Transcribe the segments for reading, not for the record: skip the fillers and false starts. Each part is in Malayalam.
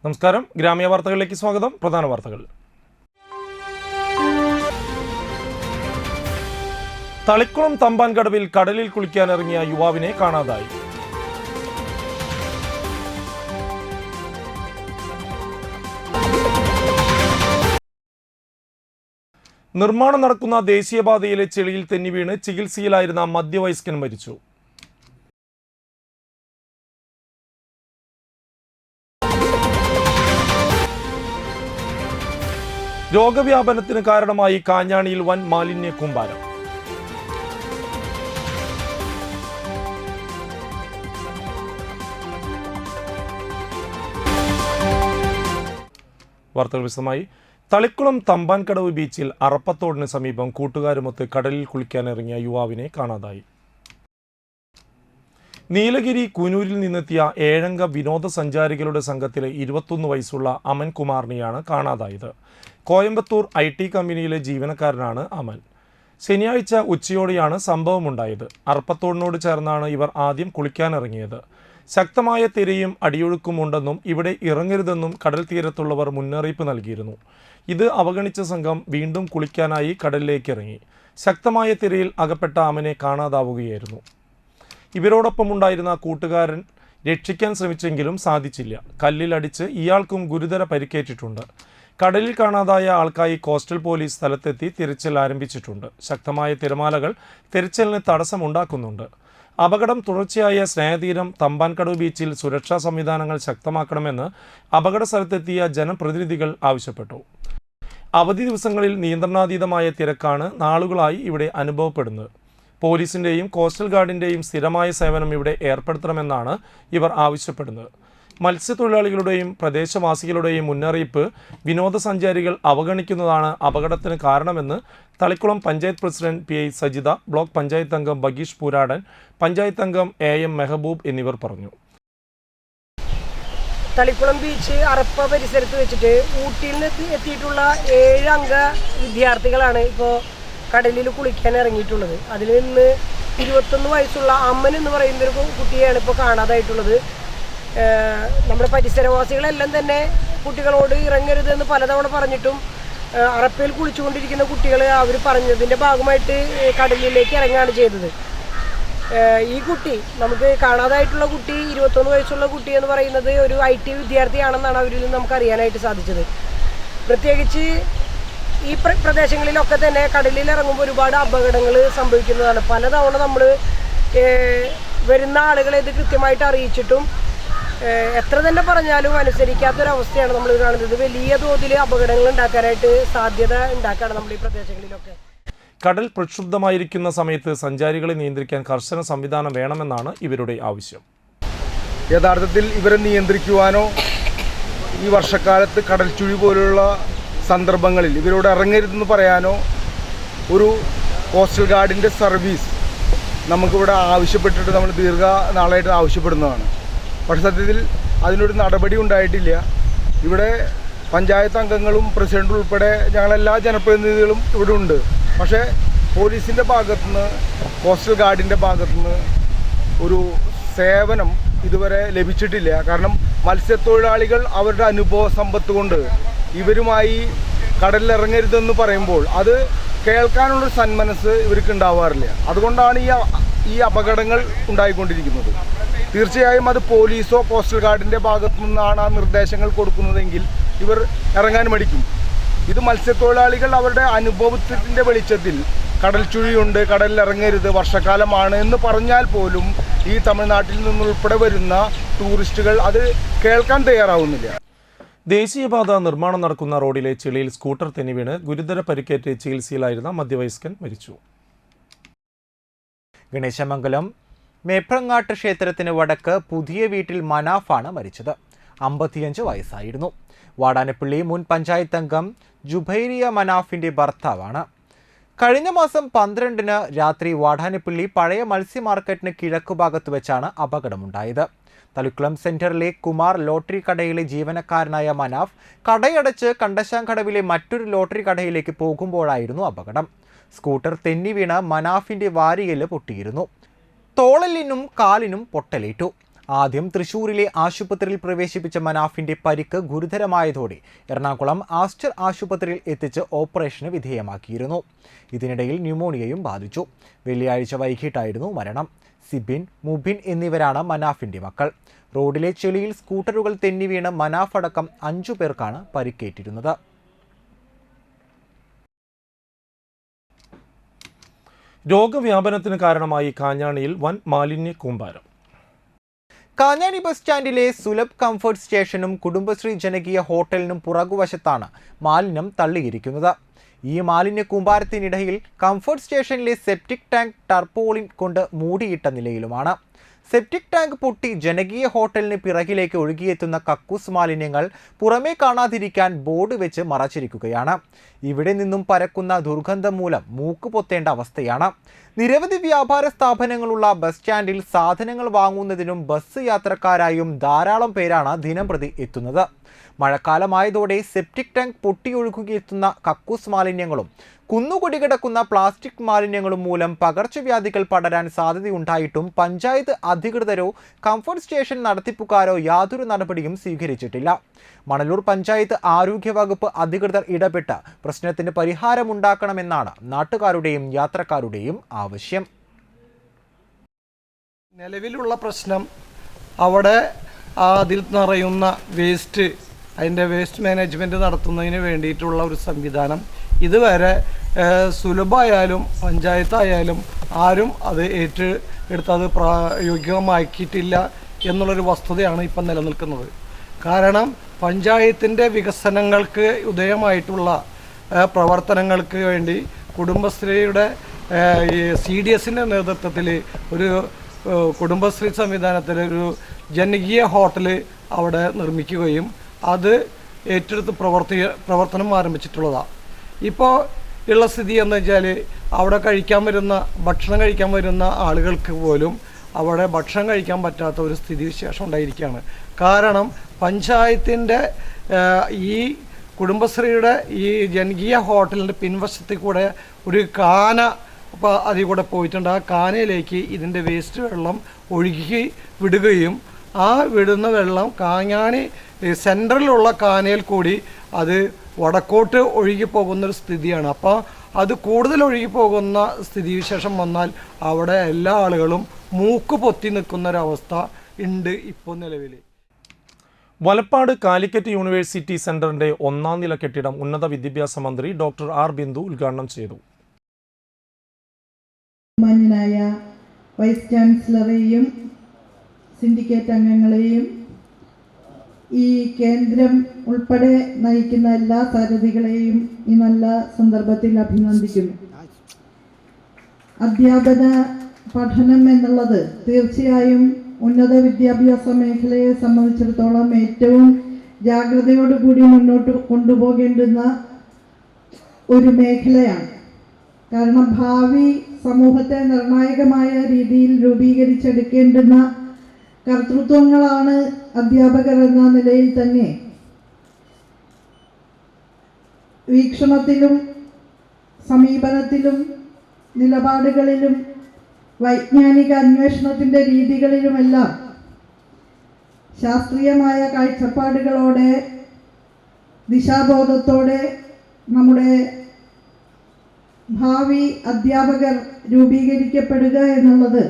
നമസ്കാരം, ഗ്രാമീയ വാർത്തകളിലേക്ക് സ്വാഗതം. പ്രധാന വാർത്തകൾ. തളിക്കുളം തമ്പാൻകടവിൽ കടലിൽ കുളിക്കാനിറങ്ങിയ യുവാവിനെ കാണാതായി. നിർമ്മാണം നടക്കുന്ന ദേശീയപാതയിലെ ചെളിയിൽ തെന്നി വീണ് ചികിത്സയിലായിരുന്ന മധ്യവയസ്കൻ മരിച്ചു. രോഗവ്യാപനത്തിന് കാരണമായി കാഞ്ഞാണിയിൽ വൻ മാലിന്യ കൂമ്പാരം. വാർത്തകൾ വിശദമായി. തളിക്കുളം തമ്പാൻകടവ് ബീച്ചിൽ അറപ്പത്തോടിന് സമീപം കൂട്ടുകാരുമൊത്ത് കടലിൽ കുളിക്കാനിറങ്ങിയ യുവാവിനെ കാണാതായി. നീലഗിരി കൂനൂരിൽ നിന്നെത്തിയ 7 അംഗ വിനോദസഞ്ചാരികളുടെ സംഘത്തിലെ 21 വയസ്സുള്ള അമൻ കുമാറിനെയാണ് കാണാതായത്. കോയമ്പത്തൂർ IT കമ്പനിയിലെ ജീവനക്കാരനാണ് അമൻ. ശനിയാഴ്ച ഉച്ചയോടെയാണ് സംഭവമുണ്ടായത്. അറപ്പത്തോടിനോട് ചേർന്നാണ് ഇവർ ആദ്യം കുളിക്കാനിറങ്ങിയത്. ശക്തമായ തിരയും അടിയൊഴുക്കുമുണ്ടെന്നും ഇവിടെ ഇറങ്ങരുതെന്നും കടൽ തീരത്തുള്ളവർ മുന്നറിയിപ്പ് നൽകിയിരുന്നു. ഇത് അവഗണിച്ച സംഘം വീണ്ടും കുളിക്കാനായി കടലിലേക്ക് ഇറങ്ങി. ശക്തമായ തിരയിൽ അകപ്പെട്ട അമനെ കാണാതാവുകയായിരുന്നു. ഇവരോടൊപ്പമുണ്ടായിരുന്ന കൂട്ടുകാരൻ രക്ഷിക്കാൻ ശ്രമിച്ചെങ്കിലും സാധിച്ചില്ല. കല്ലിലടിച്ച് ഇയാൾക്കും ഗുരുതര പരിക്കേറ്റിട്ടുണ്ട്. കടലിൽ കാണാതായ ആൾക്കായി കോസ്റ്റൽ പോലീസ് സ്ഥലത്തെത്തി തിരച്ചിൽ ആരംഭിച്ചിട്ടുണ്ട്. ശക്തമായ തിരമാലകൾ തിരച്ചിലിന് തടസ്സമുണ്ടാക്കുന്നുണ്ട്. അപകടം തുടർച്ചയായ സ്നേഹതീരം തമ്പാൻകടവ് ബീച്ചിൽ സുരക്ഷാ സംവിധാനങ്ങൾ ശക്തമാക്കണമെന്ന് അപകട സ്ഥലത്തെത്തിയ ജനപ്രതിനിധികൾ ആവശ്യപ്പെട്ടു. അവധി ദിവസങ്ങളിൽ നിയന്ത്രണാതീതമായ തിരക്കാണ് നാളുകളായി ഇവിടെ അനുഭവപ്പെടുന്നത്. പോലീസിൻ്റെയും കോസ്റ്റൽ ഗാർഡിൻ്റെയും സ്ഥിരമായ സേവനം ഇവിടെ ഏർപ്പെടുത്തണമെന്നാണ് ഇവർ ആവശ്യപ്പെടുന്നത്. മത്സ്യത്തൊഴിലാളികളുടെയും പ്രദേശവാസികളുടെയും മുന്നറിയിപ്പ് വിനോദസഞ്ചാരികൾ അവഗണിക്കുന്നതാണ് അപകടത്തിന് കാരണമെന്ന് Thalikulam panchayat president PI Sajitha, block panchayat അംഗം ബഗീഷ് പൂരാടൻ, പഞ്ചായത്ത് അംഗം AM മെഹബൂബ് എന്നിവർ പറഞ്ഞു. തളിക്കുളം ബീച്ച് അറപ്പ പരിസരത്ത് വെച്ചിട്ട് ഊട്ടിയിൽ നിന്ന് എത്തിയിട്ടുള്ള 7 അംഗ വിദ്യാർത്ഥികളാണ് ഇപ്പോൾ കടലിൽ കുളിക്കാൻ ഇറങ്ങിയിട്ടുള്ളത്. അതിൽ നിന്ന് 21 വയസ്സുള്ള അമ്മൻ എന്ന് പറയുന്നൊരു കുട്ടിയാണ് ഇപ്പോൾ കാണാതായിട്ടുള്ളത്. നമ്മുടെ പരിസരവാസികളെല്ലാം തന്നെ കുട്ടികളോട് ഇറങ്ങരുതെന്ന് പലതവണ പറഞ്ഞിട്ടും അറപ്പയിൽ കുളിച്ചുകൊണ്ടിരിക്കുന്ന കുട്ടികൾ അവർ പറഞ്ഞതിൻ്റെ ഭാഗമായിട്ട് കടലിലേക്ക് ഇറങ്ങുകയാണ് ചെയ്തത്. ഈ കുട്ടി, നമുക്ക് കാണാതായിട്ടുള്ള കുട്ടി, 21 വയസ്സുള്ള കുട്ടി എന്ന് പറയുന്നത് ഒരു IT വിദ്യാർത്ഥിയാണെന്നാണ് അവരിൽ നിന്ന് നമുക്ക് അറിയാനായിട്ട് സാധിച്ചത്. പ്രത്യേകിച്ച് ഈ പ്രദേശങ്ങളിലൊക്കെ തന്നെ കടലിൽ ഇറങ്ങുമ്പോൾ ഒരുപാട് അപകടങ്ങൾ സംഭവിക്കുന്നതാണ്. പലതവണ നമ്മൾ വരുന്ന ആളുകളെ ഇത് കൃത്യമായിട്ട് അറിയിച്ചിട്ടും എത്ര തന്നെ പറഞ്ഞാലും അനുസരിക്കാത്തൊരവസ്ഥയാണ് നമ്മൾ കാണുന്നത്. വലിയ തോതിൽ അപകടങ്ങൾ ഉണ്ടാക്കാനായിട്ട് സാധ്യത ഉണ്ടാക്കുകയാണ് നമ്മൾ ഈ പ്രദേശങ്ങളിലൊക്കെ. കടൽ പ്രക്ഷുബ്ധമായിരിക്കുന്ന സമയത്ത് സഞ്ചാരികളെ നിയന്ത്രിക്കാൻ കർശന സംവിധാനം വേണമെന്നാണ് ഇവരുടെ ആവശ്യം. യഥാർത്ഥത്തിൽ ഇവരെ നിയന്ത്രിക്കുവാനോ ഈ വർഷക്കാലത്ത് കടൽ ചുഴി പോലുള്ള സന്ദർഭങ്ങളിൽ ഇവരോട് ഇറങ്ങരുതെന്ന് പറയാനോ ഒരു കോസ്റ്റൽ ഗാർഡിൻ്റെ സർവീസ് നമുക്കിവിടെ ആവശ്യപ്പെട്ടിട്ട് നമ്മൾ ദീർഘനാളായിട്ട് ആവശ്യപ്പെടുന്നതാണ്. പക്ഷേ സത്യത്തിൽ അതിനൊരു നടപടി ഉണ്ടായിട്ടില്ല. ഇവിടെ പഞ്ചായത്ത് അംഗങ്ങളും പ്രസിഡന്റും ഉൾപ്പെടെ ഞങ്ങളെല്ലാ ജനപ്രതിനിധികളും ഇവിടെ ഉണ്ട്. പക്ഷേ പോലീസിൻ്റെ ഭാഗത്തുനിന്ന്, കോസ്റ്റൽ ഗാർഡിൻ്റെ ഭാഗത്തുനിന്ന് ഒരു സേവനം ഇതുവരെ ലഭിച്ചിട്ടില്ല. കാരണം മത്സ്യത്തൊഴിലാളികൾ അവരുടെ അനുഭവ സമ്പത്ത് കൊണ്ട് ഇവരുമായി കടലിലിറങ്ങരുതെന്ന് പറയുമ്പോൾ അത് കേൾക്കാനുള്ളൊരു സന്മനസ് ഇവർക്ക് ഉണ്ടാവാറില്ല. അതുകൊണ്ടാണ് ഈ അപകടങ്ങൾ ഉണ്ടായിക്കൊണ്ടിരിക്കുന്നത്. തീർച്ചയായും അത് പോലീസോ കോസ്റ്റൽ ഗാർഡിൻ്റെ ഭാഗത്തു നിന്നാണ് ആ നിർദ്ദേശങ്ങൾ കൊടുക്കുന്നതെങ്കിൽ ഇവർ ഇറങ്ങാൻ മടിക്കും. ഇത് മത്സ്യത്തൊഴിലാളികൾ അവരുടെ അനുഭവത്തിൻ്റെ വെളിച്ചത്തിൽ കടൽ ചുഴിയുണ്ട്, കടലിൽ ഇറങ്ങരുത്, വർഷക്കാലമാണ് എന്ന് പറഞ്ഞാൽ പോലും ഈ തമിഴ്നാട്ടിൽ നിന്നുൾപ്പെടെ വരുന്ന ടൂറിസ്റ്റുകൾ അത് കേൾക്കാൻ തയ്യാറാവുന്നില്ല. ദേശീയപാത നിർമ്മാണം നടക്കുന്ന റോഡിലെ ചെളിയിൽ സ്കൂട്ടർ തെന്നി വീണ് ഗുരുതര പരിക്കേറ്റ് ചികിത്സയിലായിരുന്ന മധ്യവയസ്കൻ മരിച്ചു. ഗണേശമംഗലം മേപ്രങ്ങാട്ട് ക്ഷേത്രത്തിന് വടക്ക് പുതിയ വീട്ടിൽ മനാഫാണ് മരിച്ചത്. 55 വയസ്സായിരുന്നു. വാടാനപ്പള്ളി മുൻ പഞ്ചായത്ത് അംഗം ജുബൈരിയ മനാഫിൻ്റെ ഭർത്താവാണ്. കഴിഞ്ഞ മാസം 12-ന് രാത്രി വാടാനപ്പള്ളി പഴയ മത്സ്യ മാർക്കറ്റിന് കിഴക്കുഭാഗത്ത് വെച്ചാണ് അപകടമുണ്ടായത്. തളിക്കുളം സെന്ററിലെ കുമാർ ലോട്ടറി കടയിലെ ജീവനക്കാരനായ മനാഫ് കടയടച്ച് കണ്ടശാങ്കടവിലെ മറ്റൊരു ലോട്ടറി കടയിലേക്ക് പോകുമ്പോഴായിരുന്നു അപകടം. സ്കൂട്ടർ തെന്നി വീണ് മനാഫിൻ്റെ വാരിയെല്ല് പൊട്ടിയിരുന്നു. തോളലിനും കാലിനും പൊട്ടലേറ്റു. ആദ്യം തൃശൂരിലെ ആശുപത്രിയിൽ പ്രവേശിപ്പിച്ച മനാഫിന്റെ പരിക്ക് ഗുരുതരമായതോടെ എറണാകുളം ആസ്റ്റർ ആശുപത്രിയിൽ എത്തിച്ച് ഓപ്പറേഷന് വിധേയമാക്കിയിരുന്നു. ഇതിനിടയിൽ ന്യൂമോണിയയും ബാധിച്ചു. വെള്ളിയാഴ്ച വൈകിട്ടായിരുന്നു മരണം. സിബിൻ, മുബിൻ എന്നിവരാണ് മനാഫിന്റെ മക്കൾ. റോഡിലെ ചെളിയിൽ സ്കൂട്ടറുകൾ തെന്നിവീണ് മനാഫ് അടക്കം 5 പേർക്കാണ് പരിക്കേറ്റിരുന്നത്. രോഗവ്യാപനത്തിന് കാരണമായി കാഞ്ഞാണിയിൽ വൻ മാലിന്യ കൂമ്പാരം. കാഞ്ഞാണി ബസ് സ്റ്റാൻഡിലെ സുലഭ് കംഫർട്ട് സ്റ്റേഷനും കുടുംബശ്രീ ജനകീയ ഹോട്ടലിനും പുറകുവശത്താണ് മാലിന്യം തള്ളിയിരിക്കുന്നത്. ഈ മാലിന്യ കൂമ്പാരത്തിനിടയിൽ കംഫർട്ട് സ്റ്റേഷനിലെ സെപ്റ്റിക് ടാങ്ക് ടർപോളിൻ കൊണ്ട് മൂടിയിട്ട നിലയിലുമാണ്. സെപ്റ്റിക് ടാങ്ക് പൊട്ടി ജനകീയ ഹോട്ടലിന് പിറകിലേക്ക് ഒഴുകിയെത്തുന്ന കക്കൂസ് മാലിന്യങ്ങൾ പുറമേ കാണാതിരിക്കാൻ ബോർഡ് വെച്ച് മറച്ചിരിക്കുകയാണ്. ഇവിടെ നിന്നും പരക്കുന്ന ദുർഗന്ധം മൂലം മൂക്ക് പൊത്തേണ്ട അവസ്ഥയാണ്. നിരവധി വ്യാപാര സ്ഥാപനങ്ങളുള്ള ബസ് സ്റ്റാൻഡിൽ സാധനങ്ങൾ വാങ്ങുന്നതിനും ബസ് യാത്രക്കാരായും ധാരാളം പേരാണ് ദിനംപ്രതി എത്തുന്നത്. മഴക്കാലമായതോടെ സെപ്റ്റിക് ടാങ്ക് പൊട്ടിയൊഴുകിയെത്തുന്ന കക്കൂസ് മാലിന്യങ്ങളും കുന്നുകൂടി കിടക്കുന്ന പ്ലാസ്റ്റിക് മാലിന്യങ്ങളും മൂലം പകർച്ചവ്യാധികൾ പടരാൻ സാധ്യതയുണ്ടായിട്ടും പഞ്ചായത്ത് അധികൃതരോ കംഫർട്ട് സ്റ്റേഷൻ നടത്തിപ്പുകാരോ യാതൊരു നടപടിയും സ്വീകരിച്ചിട്ടില്ല. മണലൂർ പഞ്ചായത്ത് ആരോഗ്യവകുപ്പ് അധികൃതർ ഇടപെട്ട് പ്രശ്നത്തിന് പരിഹാരമുണ്ടാക്കണമെന്നാണ് നാട്ടുകാരുടെയും യാത്രക്കാരുടെയും ആവശ്യം. നിലവിലുള്ള പ്രശ്നം അവിടെ അതിൽ നിറയുന്ന വേസ്റ്റ്, അതിൻ്റെ വേസ്റ്റ് മാനേജ്മെൻറ്റ് നടത്തുന്നതിന് വേണ്ടിയിട്ടുള്ള ഒരു സംവിധാനം ഇതുവരെ സുലഭമായാലും പഞ്ചായത്തായാലും ആരും അത് ഏറ്റെടുത്ത് അത് പ്രായോഗികമാക്കിയിട്ടില്ല എന്നുള്ളൊരു വസ്തുതയാണ് ഇപ്പം നിലനിൽക്കുന്നത്. കാരണം പഞ്ചായത്തിൻ്റെ വികസനങ്ങൾക്ക് ഉദയമായിട്ടുള്ള പ്രവർത്തനങ്ങൾക്ക് വേണ്ടി കുടുംബശ്രീയുടെ CDSൻ്റെ നേതൃത്വത്തിൽ ഒരു കുടുംബശ്രീ സംവിധാനത്തിൽ ഒരു ജനകീയ ഹോട്ടൽ അവിടെ നിർമ്മിക്കുകയും അത് ഏറ്റെടുത്ത് പ്രവർത്തനം ആരംഭിച്ചിട്ടുള്ളതാണ്. ഇപ്പോൾ ഉള്ള സ്ഥിതി എന്ന് വെച്ചാൽ അവിടെ ഭക്ഷണം കഴിക്കാൻ വരുന്ന ആളുകൾക്ക് പോലും അവിടെ ഭക്ഷണം കഴിക്കാൻ പറ്റാത്ത ഒരു സ്ഥിതിവിശേഷം ഉണ്ടായിരിക്കുകയാണ്. കാരണം പഞ്ചായത്തിൻ്റെ ഈ കുടുംബശ്രീയുടെ ഈ ജനകീയ ഹോട്ടലിൻ്റെ പിൻവശത്തിൽ കൂടെ ഒരു കാന അതിൽ കൂടെ പോയിട്ടുണ്ട്. ആ കാനയിലേക്ക് ഇതിൻ്റെ വേസ്റ്റ് വെള്ളം ഒഴുകി വിടുകയും ആ വിടുന്ന വെള്ളം കാഞ്ഞാണി സെൻട്രലിലുള്ള കാനയിൽ കൂടി അത് വടക്കോട്ട് ഒഴുകി പോകുന്നൊരു സ്ഥിതിയാണ്. അപ്പോൾ അത് കൂടുതൽ ഒഴുകി പോകുന്ന സ്ഥിതിവിശേഷം വന്നാൽ അവിടെ എല്ലാ ആളുകളും മൂക്ക് പൊത്തി നിൽക്കുന്നൊരവസ്ഥ ഉണ്ട് ഇപ്പോൾ നിലവിൽ. വലപ്പാട് കാലിക്കറ്റ് യൂണിവേഴ്സിറ്റി സെന്ററിന്റെ 1ാം നില കെട്ടിടം ഉന്നത വിദ്യാഭ്യാസ മന്ത്രി ഡോക്ടർ ആർ ബിന്ദു ഉദ്ഘാടനം ചെയ്തു. ബഹുമാന്യനായ വൈസ് ചാൻസലറെയും സിൻഡിക്കേറ്റ് അംഗങ്ങളെയും ഈ കേന്ദ്രം ഉൾപ്പെടെ നയിക്കുന്ന എല്ലാ സാരഥികളെയും ഈ നല്ല സന്ദർഭത്തിൽ അഭിനന്ദിക്കുന്നു. അധ്യാപന പഠനം എന്നുള്ളത് തീർച്ചയായും ഉന്നത വിദ്യാഭ്യാസ മേഖലയെ സംബന്ധിച്ചിടത്തോളം ഏറ്റവും ജാഗ്രതയോടുകൂടി മുന്നോട്ട് കൊണ്ടുപോകേണ്ടുന്ന ഒരു മേഖലയാണ്. കാരണം ഭാവി സമൂഹത്തെ നിർണായകമായ രീതിയിൽ രൂപീകരിച്ചെടുക്കേണ്ടുന്ന കർത്തൃത്വങ്ങളാണ് അധ്യാപകർ എന്ന നിലയിൽ തന്നെ വീക്ഷണത്തിലും സമീപനത്തിലും നിലപാടുകളിലും വൈജ്ഞാനിക അന്വേഷണത്തിൻ്റെ രീതികളിലുമെല്ലാം ശാസ്ത്രീയമായ കാഴ്ചപ്പാടുകളോടെ ദിശാബോധത്തോടെ നമ്മുടെ ഭാവി അധ്യാപകർ രൂപീകരിക്കപ്പെടുക എന്നുള്ളത്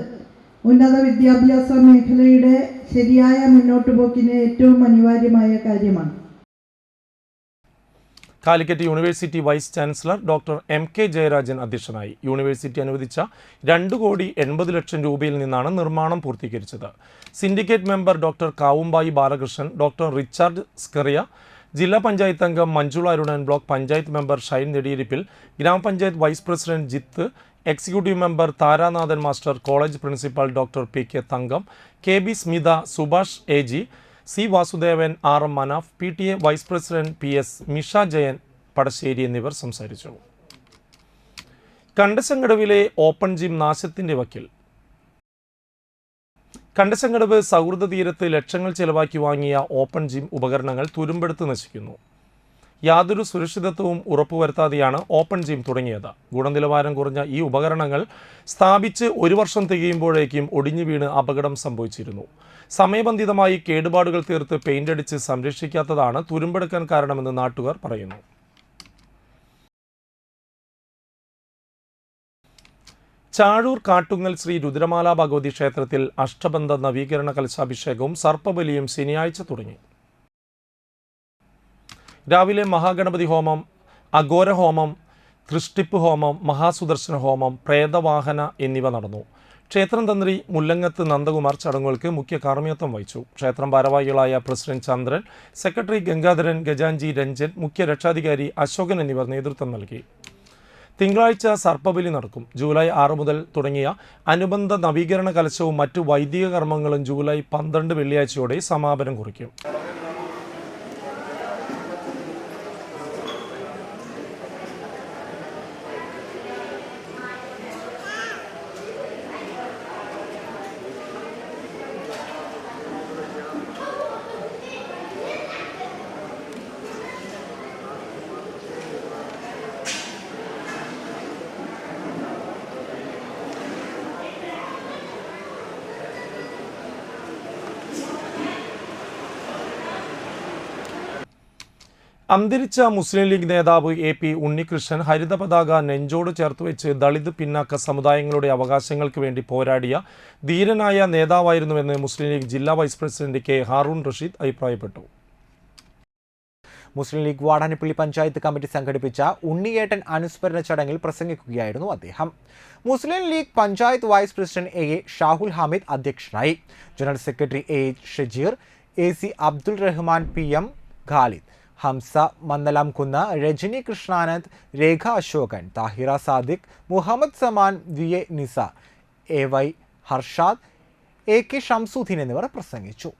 ഉന്നത വിദ്യാഭ്യാസ മേഖലയുടെ ശരിയായ മുന്നോട്ടുപോക്കിന് ഏറ്റവും അനിവാര്യമായ കാര്യമാണ്. Calicut university vice chancellor doctor MK Jayarajan അധ്യക്ഷനായി. യൂണിവേഴ്സിറ്റി അനുവദിച്ച 2,80,00,000 രൂപയിൽ നിന്നാണ് നിർമ്മാണം പൂർത്തീകരിച്ചത്. Syndicate member doctor Kavumbayi Balakrishnan, doctor Richard Skaria, ജില്ലാ പഞ്ചായത്ത് അംഗം മഞ്ജുള അരുണൻ, ബ്ലോക്ക് പഞ്ചായത്ത് മെമ്പർ ഷൈൻ നെടിയിരിപ്പിൽ, ഗ്രാമപഞ്ചായത്ത് vice president Jith, executive member Tharanathan master, college principal doctor PK Thankam, KB Smitha, Subhash AG, C Vasudevan, RM Manaf, PTA vice president PS Misha Jayan Padassery എന്നിവർ സംസാരിച്ചു. കണ്ടശങ്കടവിലെ ഓപ്പൺ ജിം നാശത്തിന്റെ വക്കിൽ. കണ്ടശങ്കടവ് സൗഹൃദ തീരത്ത് ലക്ഷങ്ങൾ ചെലവാക്കി വാങ്ങിയ ഓപ്പൺ ജിം ഉപകരണങ്ങൾ തുരുമ്പെടുത്ത് നശിക്കുന്നു. യാതൊരു സുരക്ഷിതത്വവും ഉറപ്പുവരുത്താതെയാണ് ഓപ്പൺ ജിം തുടങ്ങിയത്. ഗുണനിലവാരം കുറഞ്ഞ ഈ ഉപകരണങ്ങൾ സ്ഥാപിച്ച് 1 വർഷം തികയുമ്പോഴേക്കും ഒടിഞ്ഞു വീണ് അപകടം സംഭവിച്ചിരുന്നു. സമയബന്ധിതമായി കേടുപാടുകൾ തീർത്ത് പെയിന്റ് അടിച്ച് സംരക്ഷിക്കാത്തതാണ് തുരുമ്പെടുക്കാൻ കാരണമെന്ന് നാട്ടുകാർ പറയുന്നു. ചാഴൂർ കാട്ടുങ്ങൽ ശ്രീ രുദ്രമാല ഭഗവതി ക്ഷേത്രത്തിൽ അഷ്ടബന്ധ നവീകരണ കലശാഭിഷേകവും സർപ്പബലിയും ശനിയാഴ്ച തുടങ്ങി. രാവിലെ മഹാഗണപതി ഹോമം, അഘോരഹോമം, തൃഷ്ടിപ്പ് ഹോമം, മഹാസുദർശന ഹോമം, പ്രേതവാഹന എന്നിവ നടന്നു. ക്ഷേത്രം തന്ത്രി മുല്ലങ്ങത്ത് നന്ദകുമാർ ചടങ്ങുകൾക്ക് മുഖ്യ കാർമ്മികത്വം വഹിച്ചു. ക്ഷേത്രം ഭാരവാഹികളായ പ്രസിഡന്റ് ചന്ദ്രൻ, സെക്രട്ടറി ഗംഗാധരൻ, ഖജാൻജി രഞ്ജൻ, മുഖ്യ രക്ഷാധികാരി അശോകൻ എന്നിവർ നേതൃത്വം നൽകി. തിങ്കളാഴ്ച സർപ്പബലി നടക്കും. ജൂലൈ 6 മുതൽ തുടങ്ങിയ അനുബന്ധ നവീകരണ കലശവും മറ്റു വൈദിക കർമ്മങ്ങളും ജൂലൈ 12 വെള്ളിയാഴ്ചയോടെ സമാപനം കുറിക്കും. അന്തരിച്ച മുസ്ലിം ലീഗ് നേതാവ് AP ഉണ്ണികൃഷ്ണൻ ഹരിത പതാക നെഞ്ചോട് ചേർത്ത് വെച്ച് ദളിത് പിന്നാക്ക സമുദായങ്ങളുടെ അവകാശങ്ങൾക്ക് വേണ്ടി പോരാടിയ ധീരനായ നേതാവായിരുന്നുവെന്ന് മുസ്ലിം ലീഗ് ജില്ലാ vice president K Haroon Rasheed അഭിപ്രായപ്പെട്ടു. മുസ്ലിം ലീഗ് വാടാനപ്പള്ളി പഞ്ചായത്ത് കമ്മിറ്റി സംഘടിപ്പിച്ച ഉണ്ണിയേട്ടൻ അനുസ്മരണ ചടങ്ങിൽ പ്രസംഗിക്കുകയായിരുന്നു അദ്ദേഹം. Muslim League panchayat vice president A Shahul Hameed അധ്യക്ഷനായി. General secretary A Shajeer, AC Abdul Rahman, PM Khalid, Hamza Mannalamkunnu, Rajani Krishnanand, Rekha Ashokan, Thahira Sadiq, Muhammad Saman, VA Nisa, AY Harshad, AK Shamsuddin എന്നിവർ പ്രസംഗിച്ചു.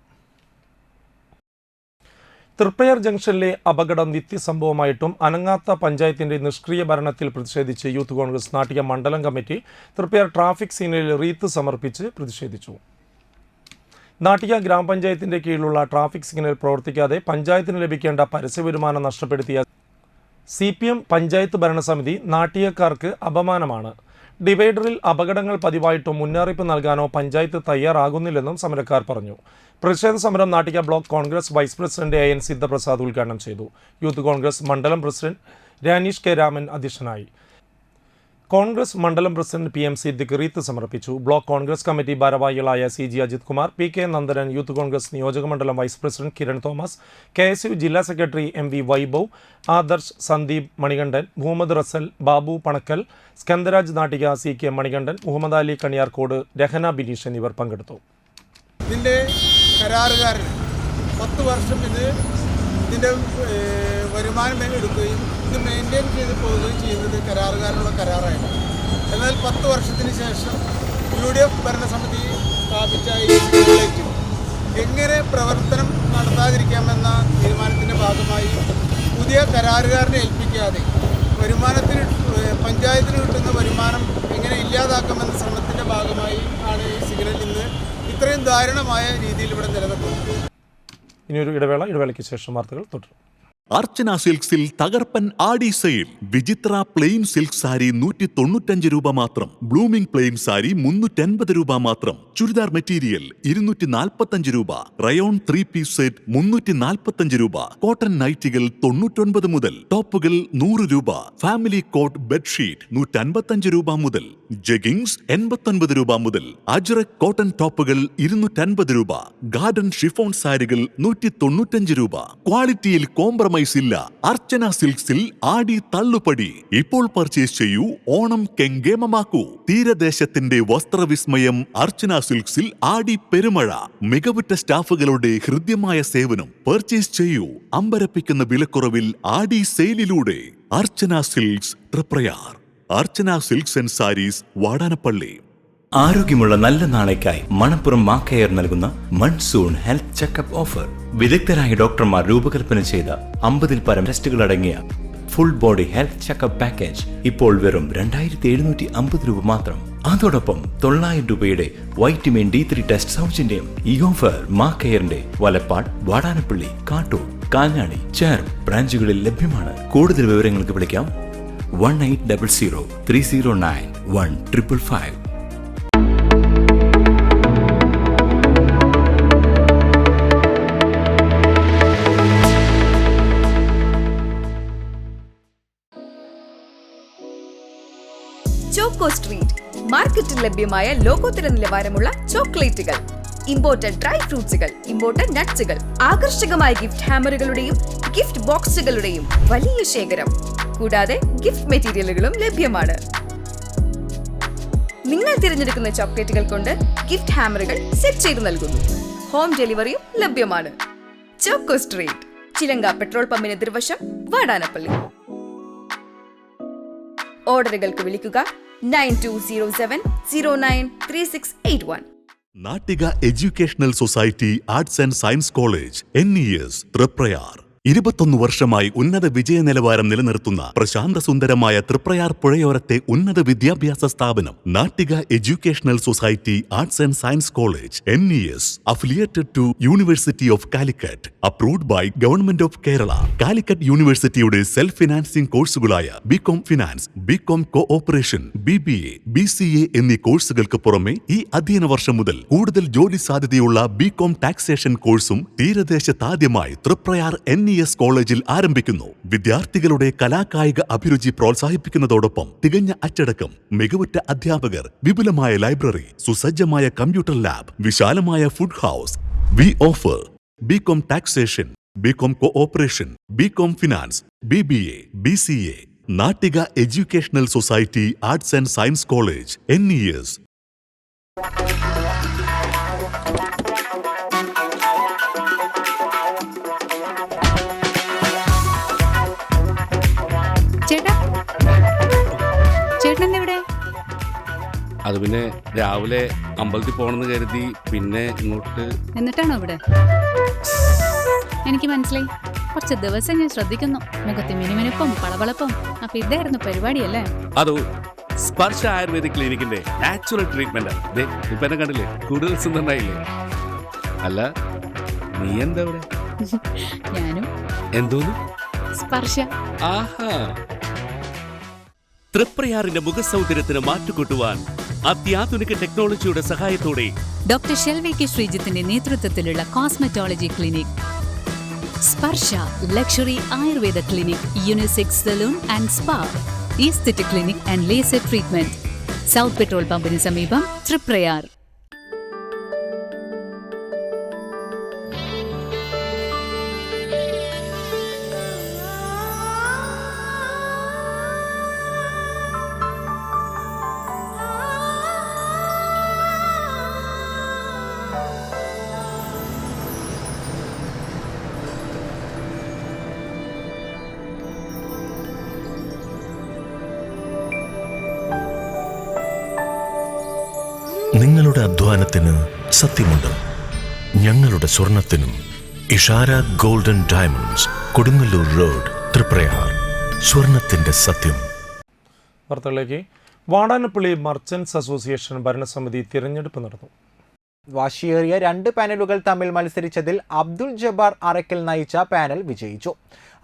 തൃപ്പയാർ ജംഗ്ഷനിലെ അപകടം നിത്യസംഭവമായിട്ടും അനങ്ങാത്ത പഞ്ചായത്തിന്റെ നിഷ്ക്രിയ ഭരണത്തിൽ പ്രതിഷേധിച്ച് യൂത്ത് കോൺഗ്രസ് നാട്ടിക മണ്ഡലം കമ്മിറ്റി തൃപ്പയാർ ട്രാഫിക് സിഗ്നലിൽ റീത്ത് സമർപ്പിച്ച് പ്രതിഷേധിച്ചു. നാട്ടിക ഗ്രാമപഞ്ചായത്തിന്റെ കീഴിലുള്ള ട്രാഫിക് സിഗ്നൽ പ്രവർത്തിക്കാതെ പഞ്ചായത്തിന് ലഭിക്കേണ്ട പരസ്യവരുമാനം നഷ്ടപ്പെടുത്തിയ CPM പഞ്ചായത്ത് ഭരണസമിതി നാട്ടികക്കാർക്ക് അപമാനമാണ്. ഡിവൈഡറിൽ അപകടങ്ങൾ പതിവായിട്ടും മുന്നറിയിപ്പ് നൽകാനോ പഞ്ചായത്ത് തയ്യാറാകുന്നില്ലെന്നും സമരക്കാർ പറഞ്ഞു. പ്രതിഷേധ സമരം Nattika block Congress vice president AN Sidhaprasad ഉദ്ഘാടനം ചെയ്തു. യൂത്ത് കോൺഗ്രസ് മണ്ഡലം പ്രസിഡന്റ് രാനീഷ് K രാമൻ അധ്യക്ഷനായി. കോൺഗ്രസ് മണ്ഡലം പ്രസിഡന്റ് PM സിദ്ദിഖ് റീത്ത് സമർപ്പിച്ചു. ബ്ലോക്ക് കോൺഗ്രസ് കമ്മിറ്റി ഭാരവാഹികളായ CG Ajith Kumar, PK Nandanan, youth Congress നിയോജക മണ്ഡലം vice president Kiran Thomas, KSU ജില്ലാ secretary MV Vaibhav, Adarsh, Sandeep Manikandan, Muhammad Rasal, Babu Panakkal, Skandaraj Nattika, CK Manikandan, Muhammad Ali Kaniyarkode, Rahana Bineesh എന്നിവർ പങ്കെടുത്തു. ഇതിൻ്റെ കരാറുകാരൻ 10 വർഷം ഇതിൻ്റെ വരുമാനം എടുക്കുകയും ഇത് മെയിൻറ്റെയിൻ ചെയ്ത് പോവുകയും ചെയ്യുന്നത് കരാറുകാരനുള്ള കരാറായിരുന്നു. എന്നാൽ 10 വർഷത്തിന് ശേഷം UDF ഭരണസമിതി സ്ഥാപിച്ച ഈ സിഗ്നലൈറ്റ് എങ്ങനെ പ്രവർത്തനം നടത്താതിരിക്കാമെന്ന തീരുമാനത്തിൻ്റെ ഭാഗമായി പുതിയ കരാറുകാരനെ ഏൽപ്പിക്കാതെ പഞ്ചായത്തിന് കിട്ടുന്ന വരുമാനം എങ്ങനെ ഇല്ലാതാക്കാമെന്ന ശ്രമത്തിൻ്റെ ഭാഗമായി ആണ് ഈ സിഗ്നൽ ഇന്ന് ഇത്രയും ദാരുണമായ രീതിയിൽ ഇവിടെ നിലനിൽക്കുന്നത്. ഇനിയൊരു ഇടവേളയ്ക്ക് ശേഷം വാർത്തകൾ തുടരും. അർച്ചന സിൽക്സിൽ തകർപ്പൻ ആടി സെയിൽ. വിചിത്ര പ്ലെയിൻ സിൽക്ക് സാരി 195 രൂപ മാത്രം. ബ്ലൂമിംഗ് പ്ലെയിൻ സാരി 350 രൂപ മാത്രം. ചുരിദാർ മെറ്റീരിയൽ 245 രൂപ. റയോൺ 3 പീസ് സെറ്റ് 345 രൂപ. കോട്ടൺ നൈറ്റികൾ 99 മുതൽ. ടോപ്പുകൾ 100 രൂപ. ഫാമിലി കോട്ട് ബെഡ്ഷീറ്റ് 155 രൂപ മുതൽ. ജഗിങ്സ് 89 രൂപ മുതൽ. അജ്രക് കോട്ടൺ ടോപ്പുകൾ 250 രൂപ. ഗാർഡൻ ഷിഫോൺ സാരികൾ 195 രൂപ. ക്വാളിറ്റിയിൽ കോംപ്രമൈസ് ഇല്ല. അർച്ചന സിൽക്സിൽ ആടി തള്ളുപടി. ഇപ്പോൾ പർച്ചേസ് ചെയ്യൂ, ഓണം കെങ്കേമമാക്കൂ. തീരദേശത്തിന്റെ വസ്ത്രവിസ്മയം അർച്ചന സിൽക്സിൽ ആടി പെരുമഴ. മികവുറ്റ സ്റ്റാഫുകളുടെ ഹൃദ്യമായ സേവനം. പർച്ചേസ് ചെയ്യൂ അമ്പരപ്പിക്കുന്ന വിലക്കുറവിൽ ആടി സെയിലിലൂടെ. Archana silks Triprayar. Archana silks and sarees Vadanappally. ആരോഗ്യമുള്ള നല്ല നാളേക്കായി മണപ്പുറം മാക്കയർ നൽകുന്ന മൺസൂൺ ഹെൽത്ത് ചെക്കപ്പ് ഓഫർ. വിദഗ്ധരായ ഡോക്ടർമാർ രൂപകൽപ്പന ചെയ്ത 50-ൽ പരം ടെസ്റ്റുകൾ അടങ്ങിയ full body health checkup package ഇപ്പോൾ വെറും 2750 രൂപ മാത്രം. അതോടൊപ്പം 900 രൂപയുടെ വൈറ്റമിൻ D3 ടെസ്റ്റ് സൗജന്യം. ഈ ഓഫർ മാ കെയറിന്റെ വലപ്പാട്, വാടാനപ്പള്ളി, കാട്ടൂർ, കാഞ്ഞാണി, ചേർ ബ്രാഞ്ചുകളിൽ ലഭ്യമാണ്. കൂടുതൽ വിവരങ്ങൾക്ക് വിളിക്കാം 1800 309 1555. ചോക്കോ സ്ട്രീറ്റ് മാർക്കറ്റിൽ ലഭ്യമായ ലോകോത്തര നിലവാരമുള്ള ചോക്ലേറ്റുകൾ, ഇമ്പോർട്ടഡ് ഡ്രൈ ഫ്രൂട്ട്സുകൾ, ഇമ്പോർട്ടഡ് നട്ട്സുകൾ, ആകർഷകമായ ഗിഫ്റ്റ് ഹാമറുകളുടെയും ഗിഫ്റ്റ് ബോക്സുകളുടെയും വലിയ ശേഖരം, കൂടാതെ ഗിഫ്റ്റ് മെറ്റീരിയലുകളും ലഭ്യമാണ്. നിങ്ങൾ തിരഞ്ഞെടുക്കുന്ന ചോക്ലേറ്റുകൾ കൊണ്ട് ഗിഫ്റ്റ് ഹാമറുകൾ സെറ്റ് ചെയ്തു നൽകുന്നു. ഹോം ഡെലിവറിയും ലഭ്യമാണ്. ചോക്കോ സ്ട്രീറ്റ്, ചിലങ്ക പെട്രോൾ പമ്പിന് എതിർവശം, വാടാനപ്പള്ളി. ഓർഡറുകൾക്ക് വിളിക്കുക 9207093681. Nattika educational society arts and science college NES Triprayar 21 വർഷമായി ഉന്നത വിജയ നിലവാരം നിലനിർത്തുന്ന പ്രശാന്ത സുന്ദരമായ തൃപ്രയാർ പുഴയോരത്തെ ഉന്നത വിദ്യാഭ്യാസ സ്ഥാപനം Nattika educational society arts and science college NES affiliated to University of Calicut, approved by Government of Kerala. Calicut യൂണിവേഴ്സിറ്റിയുടെ സെൽഫ് ഫിനാൻസിംഗ് കോഴ്സുകളായ BCom finance, BCom cooperation, BBA, BCA എന്നീ കോഴ്സുകൾക്ക് പുറമെ ഈ അധ്യയന വർഷം മുതൽ കൂടുതൽ ജോലി സാധ്യതയുള്ള BCom ടാക്സേഷൻ കോഴ്സും തീരദേശത്താദ്യമായി തൃപ്രയാർ NES കോളേജിൽ ആരംഭിക്കുന്നു. വിദ്യാർത്ഥികളുടെ കലാകായിക അഭിരുചി പ്രോത്സാഹിപ്പിക്കുന്നതോടൊപ്പം തികഞ്ഞ അച്ചടക്കം, മികവുറ്റ അധ്യാപകർ, വിപുലമായ ലൈബ്രറി, സുസജ്ജമായ കമ്പ്യൂട്ടർ ലാബ്, വിശാലമായ food house. V offer BCom taxation, BCom cooperation, BCom finance, BBA, BCA. Nattika educational society arts and science college NES. അത് പിന്നെ രാവിലെ അമ്പലത്തിൽ പോകണമെന്ന് കരുതി പിന്നെ ഇങ്ങോട്ട്. എന്നിട്ടാണോ ഇവിടെ? എനിക്ക് മനസ്സിലായി. കുറച്ച് ദിവസം ഞാൻ ശ്രദ്ധിക്കുന്നു. മുഖത്തെ മിനുമിനുപ്പം പളവളപ്പം. അപ്പൊ ഇതായിരുന്നു പരിപാടിയല്ലേ? അതോ സ്പർശ ആയുർവേദിക് ക്ലിനിക്കിന്റെ നാച്ചുറൽ ട്രീറ്റ്മെന്റ്. ഇപ്പൊ എന്നെ കണ്ടില്ലേ, കൂടുതൽ സുന്ദരനായില്ലേ? അല്ല, നീ എന്താ ഇവിടെ? ഞാനും. എന്തോന്നു? സ്പർശ. ആഹാ. തൃപ്രയാറിന്റെ മുഖസൗന്ദര്യത്തിന് മാറ്റുകൂട്ടുവാൻ അത്യാധുനിക ടെക്നോളജിയുടെ സഹായത്തോടെ ഡോക്ടർ ഷെൽവി കെ ശ്രീജിത്തിന്റെ നേതൃത്വത്തിലുള്ള cosmetology clinic Sparsha luxury Ayurveda clinic, unisex salon and spa, aesthetic clinic and laser treatment, south petrol പമ്പിന് സമീപം, തൃപ്രയാർ. നിങ്ങളുടെ അധ്വാനത്തിന് സത്യമുണ്ട്. ഞങ്ങളുടെ സ്വർണത്തിനും. Ishara golden diamonds, Kodungallur road, Triprayar. സ്വർണത്തിന്റെ സത്യം. വാർത്തകളിലേക്ക്. വാടാനപ്പള്ളി മർച്ചന്റ്സ് അസോസിയേഷൻ ഭരണസമിതി തിരഞ്ഞെടുപ്പ് നടന്നു. വാശിയേറിയ 2 പാനലുകൾ തമ്മിൽ മത്സരിച്ചതിൽ അബ്ദുൾ ജബ്ബാർ അറക്കൽ നയിച്ച പാനൽ വിജയിച്ചു.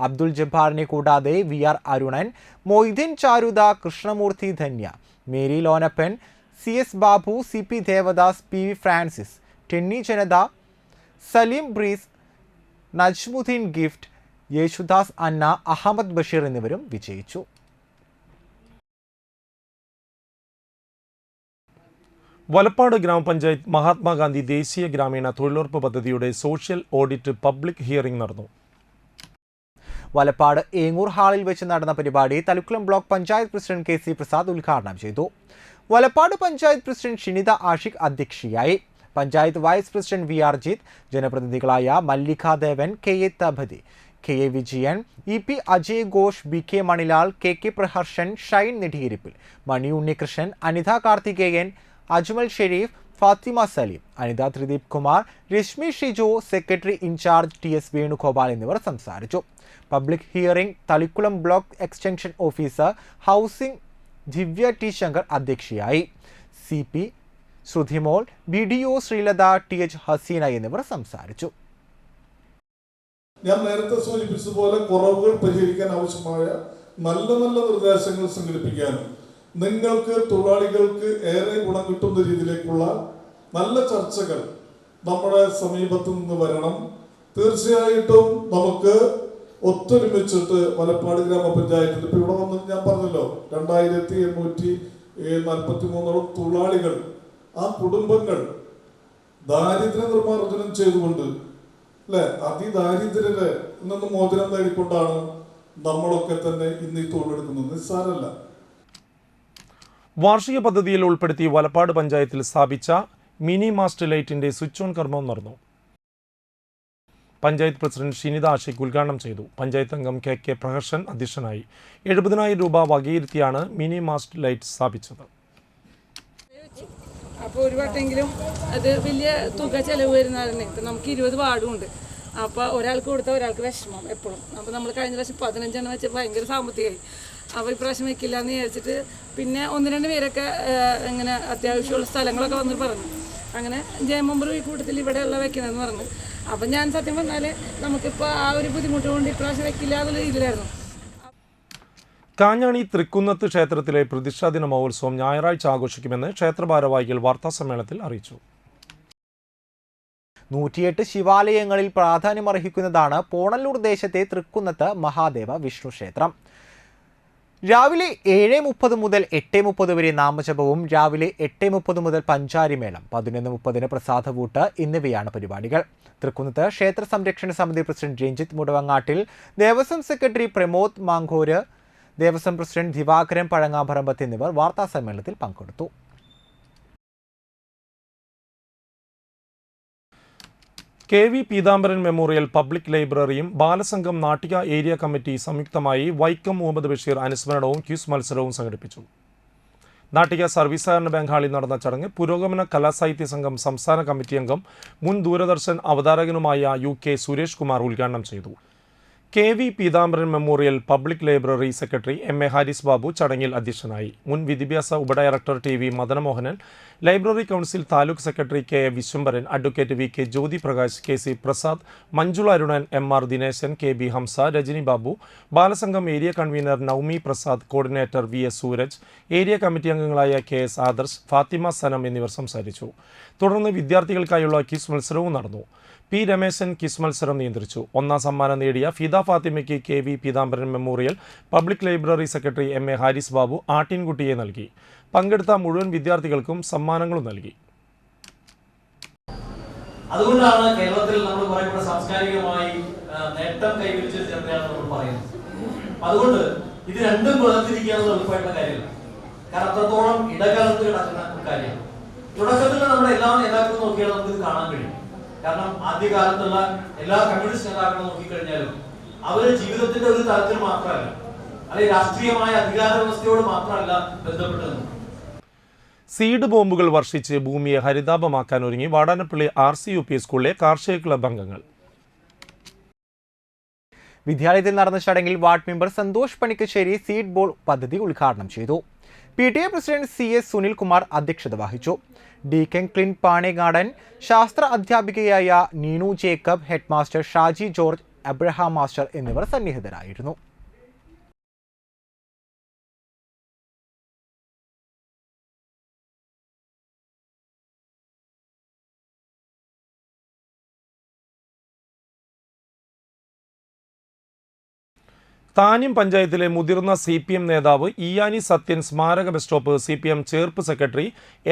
അബ്ദുൾ ജബ്ബാറിനെ കൂടാതെ VR Arunan, Moideen Charuda, Krishnamoorthy Dhanya, Mary Lonappan, CS Babu, CP Devadas, PV Francis, Tenny Janatha, Saleem Breeze, Najmuddin Gift, Yesudas Anna, Ahammed Basheer എന്നിവരും വിജയിച്ചു. വലപ്പാട് ഗ്രാമപഞ്ചായത്ത് മഹാത്മാഗാന്ധി ദേശീയ ഗ്രാമീണ തൊഴിലുറപ്പ് പദ്ധതിയുടെ സോഷ്യൽ ഓഡിറ്റ് പബ്ലിക് ഹിയറിംഗ് നടന്നു. വലപ്പാട് ഏങ്ങൂർ ഹാളിൽ വെച്ച് നടന്ന പരിപാടി Thalikulam block panchayat president KC Prasad ഉദ്ഘാടനം ചെയ്തു. വലപ്പാട് പഞ്ചായത്ത് പ്രസിഡന്റ് ഷിനിത ആഷിഖ് അധ്യക്ഷയായി. Panchayat vice president VR Jith, ജനപ്രതിനിധികളായ Mallika Devan, KA Thapathi, KA Vijayan, EP Ajay Ghosh, BK Manilal, KK Praharshan, Shine Nediyiruppil, Mani Unnikrishnan, Anitha Karthikeyan, Ajmal Sharif, Fathima Saleem, Anitha Thrideep Kumar, Reshmi Shijo, secretary in charge TS Venugopal എന്നിവർ സംസാരിച്ചു. Public hearing Thalikulam block extension officer housing Divya T Shankar അധ്യക്ഷയായി. CP Sruthimol, BDO Sreelatha, TH Hasina എന്നിവർ സംസാരിച്ചു. ഞാൻ നേരത്തെ സൂചിപ്പിച്ചതുപോലെ കുറവുകൾ പരിഹരിക്കാൻ ആവശ്യമായ നല്ല നല്ല നിർദ്ദേശങ്ങൾ സംഘടിപ്പിക്കാനും നിങ്ങൾക്ക് തൊഴിലാളികൾക്ക് ഏറെ ഗുണം കിട്ടുന്ന രീതിയിലേക്കുള്ള നല്ല ചർച്ചകൾ നമ്മുടെ സമീപത്തു നിന്ന് വരണം. തീർച്ചയായിട്ടും നമുക്ക് ഒത്തൊരുമിച്ചിട്ട് വലപ്പാട് ഗ്രാമപഞ്ചായത്തിൽ ഇപ്പോൾ ഇവിടെ വന്ന് ഞാൻ പറഞ്ഞല്ലോ 2843 തൊഴിലാളികൾ, ആ കുടുംബങ്ങൾ ദാരിദ്ര്യ നിർമ്മാർജ്ജനം ചെയ്തുകൊണ്ട് അല്ലെ അതിദാരിദ്ര്യരെ നിന്ന് മോചനം നേടിക്കൊണ്ടാണ് നമ്മളൊക്കെ തന്നെ ഇന്ന് ഈ തൊഴിലെടുക്കുന്നത്. നിസ്സാരമല്ല. വാർഷിക പദ്ധതിയിൽ ഉൾപ്പെടുത്തി വലപ്പാട് പഞ്ചായത്തിൽ സ്ഥാപിച്ച മിനി മാസ്റ്റ് ലൈറ്റിന്റെ സ്വിച്ച് ഓൺ കർമ്മം നടന്നു. പഞ്ചായത്ത് പ്രസിഡന്റ് ഷിനിത ആഷിഖ് ഉദ്ഘാടനം ചെയ്തു. പഞ്ചായത്ത് അംഗം KK പ്രഹർഷൻ അധ്യക്ഷനായി. 70,000 രൂപ വകയിരുത്തിയാണ് മിനി മാസ്റ്റ് ലൈറ്റ് സ്ഥാപിച്ചത്. അപ്പോൾ ഒരു വട്ടെങ്കിലും അത് വലിയ തുക ചിലവ് വരുന്നതന്നെ. ഇപ്പം നമുക്ക് 20 വാർഡുണ്ട്. അപ്പോൾ ഒരാൾക്ക് കൊടുത്താൽ ഒരാൾക്ക് വിഷമം എപ്പോഴും. അപ്പോൾ നമ്മൾ കഴിഞ്ഞ പ്രാവശ്യം 15 വെച്ച് ഭയങ്കര സാമ്പത്തികമായി. അപ്പോൾ ഇപ്രാവശ്യം വെക്കില്ല എന്ന് വിചാരിച്ചിട്ട് പിന്നെ 1-2 പേരൊക്കെ ഇങ്ങനെ അത്യാവശ്യമുള്ള സ്ഥലങ്ങളൊക്കെ വന്ന് പറഞ്ഞു. അങ്ങനെ ജയമമ്പറും ഈ കൂട്ടത്തിൽ ഇവിടെയുള്ള വെക്കണമെന്ന് പറഞ്ഞു. അപ്പം ഞാൻ സത്യം പറഞ്ഞാൽ നമുക്കിപ്പോൾ ആ ഒരു ബുദ്ധിമുട്ട് കൊണ്ട് ഇപ്രാവശ്യം വെക്കില്ല എന്നുള്ള രീതിയിലായിരുന്നു. കാഞ്ഞാണി തൃക്കുന്നത്ത് ക്ഷേത്രത്തിലെ പ്രതിഷ്ഠാദിന മഹോത്സവം ഞായറാഴ്ച ആഘോഷിക്കുമെന്ന് ക്ഷേത്ര ഭാരവാഹികൾ വാർത്താസമ്മേളനത്തിൽ അറിയിച്ചു. 108 ശിവാലയങ്ങളിൽ പ്രാധാന്യമർഹിക്കുന്നതാണ് പോണല്ലൂർ ദേശത്തെ തൃക്കുന്നത്ത് മഹാദേവ വിഷ്ണു ക്ഷേത്രം. രാവിലെ 7:30 മുതൽ 8:30 വരെ നാമജപവും രാവിലെ 8:30 മുതൽ പഞ്ചാരിമേളം, 11:30 പ്രസാദവൂട്ട് എന്നിവയാണ് പരിപാടികൾ. തൃക്കുന്നത്ത് ക്ഷേത്ര സംരക്ഷണ സമിതി president Ranjith Mudavangattil, Devaswom secretary Pramod Mankoru, Devaswom president Divakaran Pazhangaparambath എന്നിവർ വാർത്താസമ്മേളനത്തിൽ പങ്കെടുത്തു. KV പീതാംബരൻ മെമ്മോറിയൽ പബ്ലിക് ലൈബ്രറിയും ബാലസംഘം നാട്ടിക ഏരിയ കമ്മിറ്റി സംയുക്തമായി വൈക്കം മുഹമ്മദ് ബഷീർ അനുസ്മരണവും ക്യൂസ് മത്സരവും സംഘടിപ്പിച്ചു. നാട്ടിക സർവീസ് സഹകരണ ബാങ്ക് ഹാളിൽ നടന്ന ചടങ്ങ് പുരോഗമന കലാസാഹിത്യ സംഘം സംസ്ഥാന കമ്മിറ്റി അംഗം മുൻ ദൂരദർശൻ അവതാരകനുമായ UK സുരേഷ് കുമാർ ഉദ്ഘാടനം ചെയ്തു. KV Peethambaran memorial public library secretary MA Haris Babu ചടങ്ങിൽ അധ്യക്ഷനായി. മുൻ വിദ്യാഭ്യാസ ഉപഡയറക്ടർ TV Madanamohanan, library council taluk secretary KA Vishwambharan, advocate VK Jyothi Prakash, KC Prasad, Manjula Arunan, MR Dineshan, KB Hamsa, Rajani Babu, Balasangham area convener Navami Prasad, coordinator VS Sooraj, area committee അംഗങ്ങളായ KS ആദർശ്, ഫാത്തിമ സനം എന്നിവർ സംസാരിച്ചു. തുടർന്ന് വിദ്യാർത്ഥികൾക്കായുള്ള ക്വിസ് മത്സരവും നടന്നു. P രമേശൻ ക്വിസ് മത്സരം നിയന്ത്രിച്ചു. 1ാം സമ്മാനം നേടിയ ഫിദ ഫാത്തിമയ്ക്ക് KV Peethambaran memorial public library secretary MA Haris Babu ആട്ടിൻകുട്ടിയെ നൽകി. പങ്കെടുത്ത മുഴുവൻ വിദ്യാർത്ഥികൾക്കും സമ്മാനങ്ങളും നൽകി. അതുകൊണ്ടാണ് കേരളത്തിൽ നമ്മൾ പറയുന്ന സാംസ്കാരികമായി നേട്ടം കൈവരിച്ച ജനതയാണ് നമ്മൾ പറയുന്നത്. അതുകൊണ്ട് ഇത് രണ്ടും വേർതിരിക്കാനുള്ള എളുപ്പമായിട്ടുള്ള കാര്യമില്ല. കാരണം അത്രത്തോളം ഇടകാലത്ത് കിടക്കുന്ന കാര്യമാണ്. തുടക്കത്തിൽ നമ്മുടെ എല്ലാ നേതാക്കളും നോക്കിയാൽ നമുക്ക് ഇത് കാണാൻ കഴിയും. കാരണം ആദ്യകാലത്തുള്ള എല്ലാ കമ്മ്യൂണിസ്റ്റ് നേതാക്കളും നോക്കിക്കഴിഞ്ഞാലും അവര് ജീവിതത്തിന്റെ ഒരു തലത്തിൽ മാത്രമല്ല, അല്ലെങ്കിൽ രാഷ്ട്രീയമായ അധികാര വ്യവസ്ഥയോട് മാത്രമല്ല ബന്ധപ്പെട്ടത്. സീഡ് ബോംബുകൾ വർഷിച്ച് ഭൂമിയെ ഹരിതാപമാക്കാൻ ഒരുങ്ങി വാടാനപ്പള്ളി RCUP സ്കൂളിലെ കാർഷിക ക്ലബ് അംഗങ്ങൾ. വിദ്യാലയത്തിൽ നടന്ന ചടങ്ങിൽ ward member Santhosh Panikkassery seed ball പദ്ധതി ഉദ്ഘാടനം ചെയ്തു. PTA പ്രസിഡന്റ് CS സുനിൽകുമാർ അധ്യക്ഷത വഹിച്ചു. DK ക്ലിൻ പാണേഗാർഡൻ, ശാസ്ത്ര അധ്യാപികയായ Neenu Jacob, head master Shaji George, Abraham master എന്നിവർ സന്നിഹിതരായിരുന്നു. താന്യം പഞ്ചായത്തിലെ മുതിർന്ന CPM നേതാവ് ഇയാനി സത്യൻ സ്മാരക bus stop CPM Cherpu secretary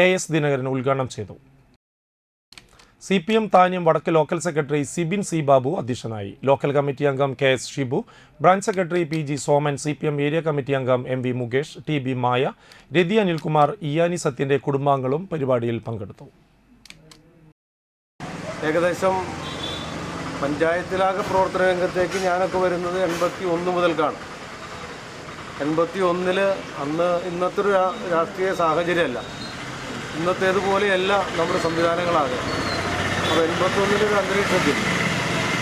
AS Dinakaran ഉദ്ഘാടനം ചെയ്തു. CPM താന്യം വടക്ക് local secretary Sibin C Babu അധ്യക്ഷനായി. ലോക്കൽ കമ്മിറ്റി അംഗം KS Shibu, branch secretary PG Soman, CPM area committee അംഗം MV മുകേഷ്, TB മായ, രതി അനിൽകുമാർ, ഇയാനി സത്യന്റെ കുടുംബാംഗങ്ങളും പരിപാടിയിൽ പങ്കെടുത്തു. ഏകദേശം പഞ്ചായത്തിലാകെ പ്രവർത്തന രംഗത്തേക്ക് ഞാനൊക്കെ വരുന്നത് 81 മുതൽക്കാണ്. 81 അന്ന് ഇന്നത്തെ ഒരു രാഷ്ട്രീയ സാഹചര്യമല്ല, ഇന്നത്തേതുപോലെയല്ല നമ്മുടെ സംവിധാനങ്ങളാകെ. അപ്പോൾ 81 ഒരു അന്തരീക്ഷത്തിൽ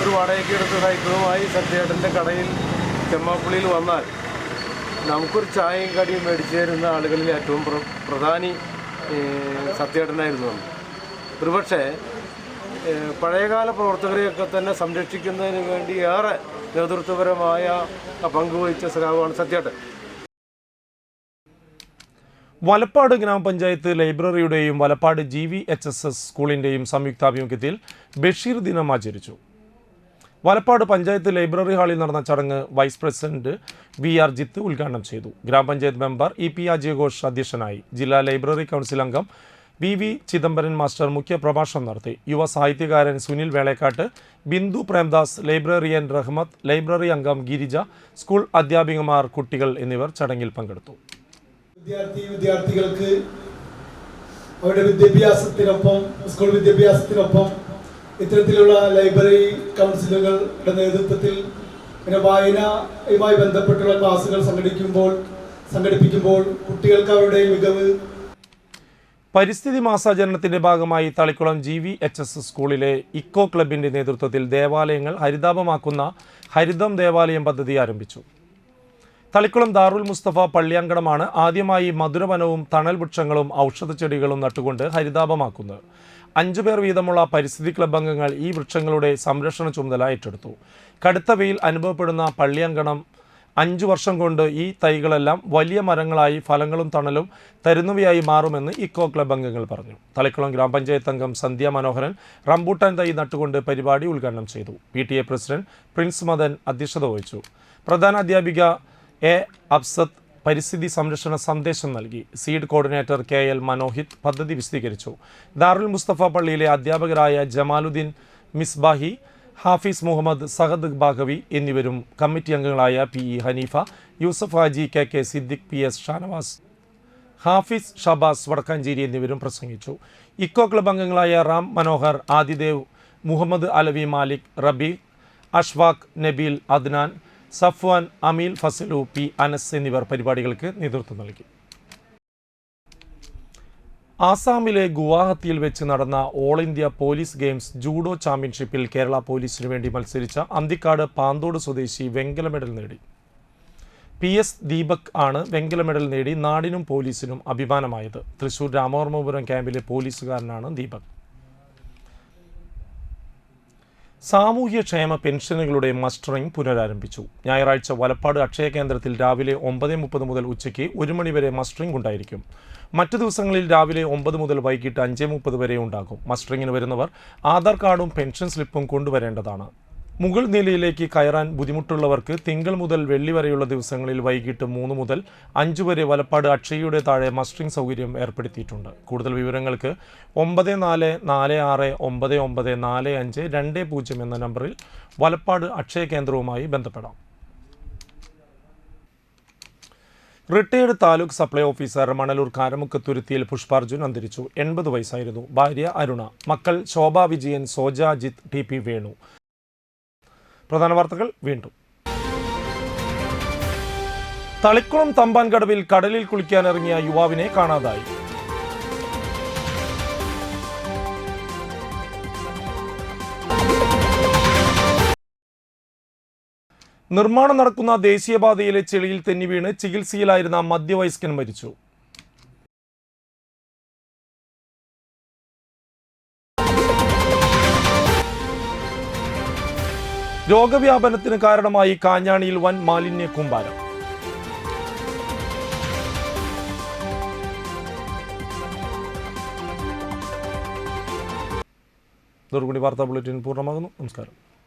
ഒരു വാടകയ്ക്ക് എടുത്ത സൈക്കിളുമായി സത്യേട്ടൻ്റെ കടയിൽ ചെമ്മാപ്പുള്ളിയിൽ വന്നാൽ നമുക്കൊരു ചായയും കടിയും മേടിച്ചു തരുന്ന ആളുകളിൽ ഏറ്റവും പ്രധാനി സത്യേട്ടനായിരുന്നു അന്ന്. ഒരുപക്ഷെ പഴയകാല പ്രവർത്തകരെയൊക്കെ തന്നെ സംരക്ഷിക്കുന്നതിന് വേണ്ടി ഏറെ നേതൃത്വപരമായ പങ്കുവഹിച്ച സഖാവാണ് സത്യേട്ടൻ. വലപ്പാട് ഗ്രാമപഞ്ചായത്ത് ലൈബ്രറിയുടെയും വലപ്പാട് GVHSS സ്കൂളിൻ്റെയും സംയുക്താഭിമുഖ്യത്തിൽ ബഷീർ ദിനം ആചരിച്ചു. വലപ്പാട് പഞ്ചായത്ത് ലൈബ്രറി ഹാളിൽ നടന്ന ചടങ്ങ് വൈസ് പ്രസിഡന്റ് VR ജിത്ത് ഉദ്ഘാടനം ചെയ്തു. ഗ്രാമപഞ്ചായത്ത് മെമ്പർ EP അജയഘോഷ് അധ്യക്ഷനായി. ജില്ലാ ലൈബ്രറി കൗൺസിൽ അംഗം VV ചിദംബരൻ മാസ്റ്റർ മുഖ്യ പ്രഭാഷണം നടത്തി. യുവ സാഹിത്യകാരൻ സുനിൽ വേളേക്കാട്ട്, ബിന്ദു പ്രേംദാസ്, ലൈബ്രറിയൻ റഹ്മത്ത്, ലൈബ്രറി അംഗം ഗിരിജ, സ്കൂൾ അധ്യാപികമാർ, കുട്ടികൾ എന്നിവർ ചടങ്ങിൽ പങ്കെടുത്തു. വിദ്യാർത്ഥികൾക്ക് അവരുടെ വിദ്യാഭ്യാസത്തിനൊപ്പം സ്കൂൾ വിദ്യാഭ്യാസത്തിനൊപ്പം ഇത്തരത്തിലുള്ള ലൈബ്രറി കൗൺസിലുകളുടെ നേതൃത്വത്തിൽ പിന്നെ വായനയുമായി ബന്ധപ്പെട്ടുള്ള ക്ലാസുകൾ സംഘടിപ്പിക്കുമ്പോൾ കുട്ടികൾക്ക് അവരുടെ മികവ്. പരിസ്ഥിതി മാസാചരണത്തിന്റെ ഭാഗമായി തളിക്കുളം GVHS സ്കൂളിലെ ഇക്കോ ക്ലബിന്റെ നേതൃത്വത്തിൽ ദേവാലയങ്ങൾ ഹരിതാപമാക്കുന്ന ഹരിതം ദേവാലയം പദ്ധതി ആരംഭിച്ചു. തളിക്കുളം ദാറുൽ മുസ്തഫ പള്ളിയങ്കണമാണ് ആദ്യമായി മധുരവനവും തണൽ വൃക്ഷങ്ങളും ഔഷധച്ചെടികളും നട്ടുകൊണ്ട് ഹരിതാപമാക്കുന്നത്. 5 പേർ വീതമുള്ള പരിസ്ഥിതി ക്ലബ് അംഗങ്ങൾ ഈ വൃക്ഷങ്ങളുടെ സംരക്ഷണ ചുമതല ഏറ്റെടുത്തു. കടുത്ത വെയിൽ അനുഭവപ്പെടുന്ന പള്ളിയങ്കണം 5 വർഷം കൊണ്ട് ഈ തൈകളെല്ലാം വലിയ മരങ്ങളായി ഫലങ്ങളും തണലും തരുന്നവയായി മാറുമെന്ന് ഇക്കോ ക്ലബ് അംഗങ്ങൾ പറഞ്ഞു. തളിക്കുളം ഗ്രാമപഞ്ചായത്ത് അംഗം സന്ധ്യ മനോഹരൻ റംബൂട്ടാൻ തൈ നട്ടുകൊണ്ട് പരിപാടി ഉദ്ഘാടനം ചെയ്തു. PTA പ്രസിഡന്റ് പ്രിൻസ് മദൻ അധ്യക്ഷത വഹിച്ചു. പ്രധാന അധ്യാപിക A. അബ്സത്ത് പരിസ്ഥിതി സംരക്ഷണ സന്ദേശം നൽകി. സീഡ് കോർഡിനേറ്റർ KL മനോഹിത് പദ്ധതി വിശദീകരിച്ചു. ദാറുൽ മുസ്തഫ പള്ളിയിലെ അധ്യാപകരായ ജമാലുദ്ദീൻ മിസ്ബാഹി, ഹാഫിസ് മുഹമ്മദ്, സഹദ് ബാഗവി എന്നിവരും കമ്മിറ്റി അംഗങ്ങളായ PE Haneefa, Yusuf Haji, KK Siddique, PS Shanavas, Hafiz Shabaz Vadakkanchery എന്നിവരും പ്രസംഗിച്ചു. ഇക്കോ ക്ലബ് അംഗങ്ങളായ റാം മനോഹർ, ആദിദേവ്, മുഹമ്മദ് അലവി, മാലിക്, റബി, അഷ്വാഖ്, നബീൽ, അദ്നാൻ, സഫ്വാൻ, അമീൽ, ഫസലു, P അനസ് എന്നിവർ പരിപാടികൾക്ക് നേതൃത്വം നൽകി. ആസാമിലെ ഗുവാഹത്തിയിൽ വെച്ച് നടന്ന all India police games judo ചാമ്പ്യൻഷിപ്പിൽ കേരള പോലീസിനു വേണ്ടി മത്സരിച്ച അന്തിക്കാട് പാന്തോട് സ്വദേശി വെങ്കല മെഡൽ നേടി. PS ദീപക് ആണ് വെങ്കല മെഡൽ നേടി നാടിനും പോലീസിനും അഭിമാനമായത്. തൃശൂർ രാമവർമ്മപുരം ക്യാമ്പിലെ പോലീസുകാരനാണ് ദീപക്. സാമൂഹ്യക്ഷേമ പെൻഷനുകളുടെ മസ്റ്ററിംഗ് പുനരാരംഭിച്ചു. ഞായറാഴ്ച വലപ്പാട് അക്ഷയ കേന്ദ്രത്തിൽ രാവിലെ 9:30 മുതൽ ഉച്ചയ്ക്ക് 1 മണി വരെ മസ്റ്ററിംഗ് ഉണ്ടായിരിക്കും. മറ്റു ദിവസങ്ങളിൽ രാവിലെ 9 മുതൽ വൈകിട്ട് 5:30 വരെ ഉണ്ടാകും. മസ്റ്ററിംഗിന് വരുന്നവർ ആധാർ കാർഡും പെൻഷൻ സ്ലിപ്പും കൊണ്ടുവരേണ്ടതാണ്. മുകൾ നിലയിലേക്ക് കയറാൻ ബുദ്ധിമുട്ടുള്ളവർക്ക് തിങ്കൾ മുതൽ വെള്ളി വരെയുള്ള ദിവസങ്ങളിൽ വൈകിട്ട് 3 മുതൽ 5 വരെ വലപ്പാട് അക്ഷയയുടെ താഴെ മസ്റ്ററിംഗ് സൗകര്യം ഏർപ്പെടുത്തിയിട്ടുണ്ട്. കൂടുതൽ വിവരങ്ങൾക്ക് 9446994520 എന്ന നമ്പറിൽ വലപ്പാട് അക്ഷയ കേന്ദ്രവുമായി ബന്ധപ്പെടാം. Retired taluk supply officer Manalur കാരമുക്കത്തുരുത്തിയിൽ പുഷ്പാർജുൻ അന്തരിച്ചു. 80 വയസ്സായിരുന്നു. ഭാര്യ അരുണ, മക്കൾ ശോഭ വിജയൻ, സോജ, ജിത്ത്, TP വേണു. പ്രധാന വാർത്തകൾ വീണ്ടും. തളിക്കുളം തമ്പാൻകടവിൽ കടലിൽ കുളിക്കാനിറങ്ങിയ യുവാവിനെ കാണാതായി. നിർമ്മാണം നടക്കുന്ന ദേശീയപാതയിലെ ചെളിയിൽ തെന്നി വീണ് ചികിത്സയിലായിരുന്ന മധ്യവയസ്കൻ മരിച്ചു. രോഗവ്യാപനത്തിന് കാരണമായി കാഞ്ഞാണിയിൽ വൻ മാലിന്യ കൂമ്പാരം. വാർത്താ ബുള്ളറ്റിൻ പൂർണ്ണമാകുന്നു. നമസ്കാരം.